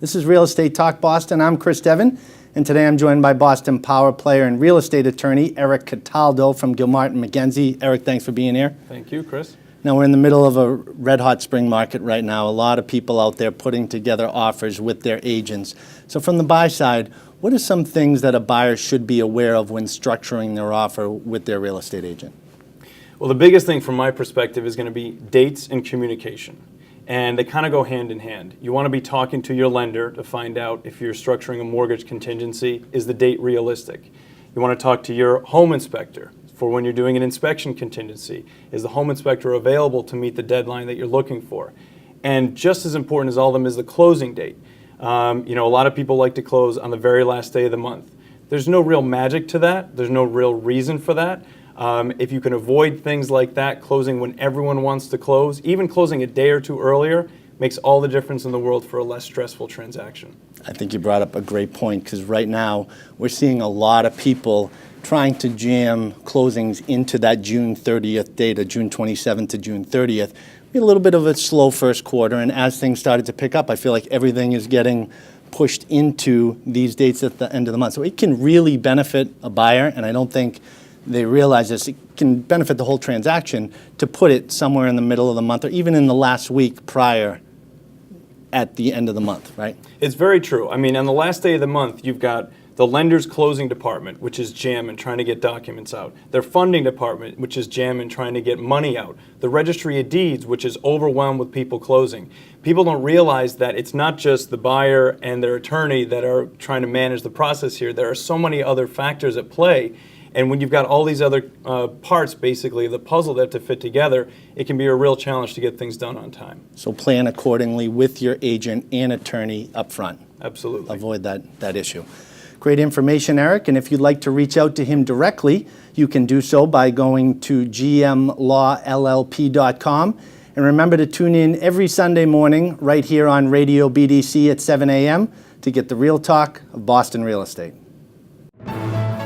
This is Real Estate Talk Boston. I'm Chris Devin, and today I'm joined by Boston power player and real estate attorney Eric Cataldo from Gilmartin McKenzie. Eric, thanks for being here. Thank you, Chris. Now, we're in the middle of a red-hot spring market right now. A lot of people out there putting together offers with their agents. So from the buy side, what are some things that a buyer should be aware of when structuring their offer with their real estate agent? Well, the biggest thing from my perspective is going to be dates and communication. And they kind of go hand in hand. You want to be talking to your lender to find out if you're structuring a mortgage contingency, is the date realistic? You want to talk to your home inspector for when you're doing an inspection contingency. Is the home inspector available to meet the deadline that you're looking for? And just as important as all of them is the closing date. A lot of people like to close on the very last day of the month. There's no real magic to that. There's no real reason for that. If you can avoid things like that, closing when everyone wants to close, even closing a day or two earlier, makes all the difference in the world for a less stressful transaction. I think you brought up a great point, because right now we're seeing a lot of people trying to jam closings into that June 30th date, or June 27th to June 30th. We had a little bit of a slow first quarter, and as things started to pick up, I feel like everything is getting pushed into these dates at the end of the month. So it can really benefit a buyer, and I don't think they realize this. It can benefit the whole transaction to put it somewhere in the middle of the month or even in the last week prior at the end of the month, right? It's very true. I mean, on the last day of the month, you've got the lender's closing department, which is jamming, trying to get documents out. Their funding department, which is jamming, trying to get money out. The registry of deeds, which is overwhelmed with people closing. People don't realize that it's not just the buyer and their attorney that are trying to manage the process here. There are so many other factors at play. And when you've got all these other parts, basically, of the puzzle that have to fit together, it can be a real challenge to get things done on time. So plan accordingly with your agent and attorney up front. Absolutely. Avoid that issue. Great information, Eric. And if you'd like to reach out to him directly, you can do so by going to gmlawllp.com. And remember to tune in every Sunday morning right here on Radio BDC at 7 a.m. to get the real talk of Boston real estate.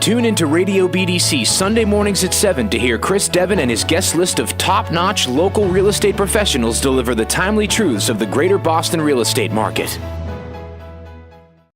Tune into Radio BDC Sunday mornings at 7 to hear Chris Devin and his guest list of top-notch local real estate professionals deliver the timely truths of the greater Boston real estate market.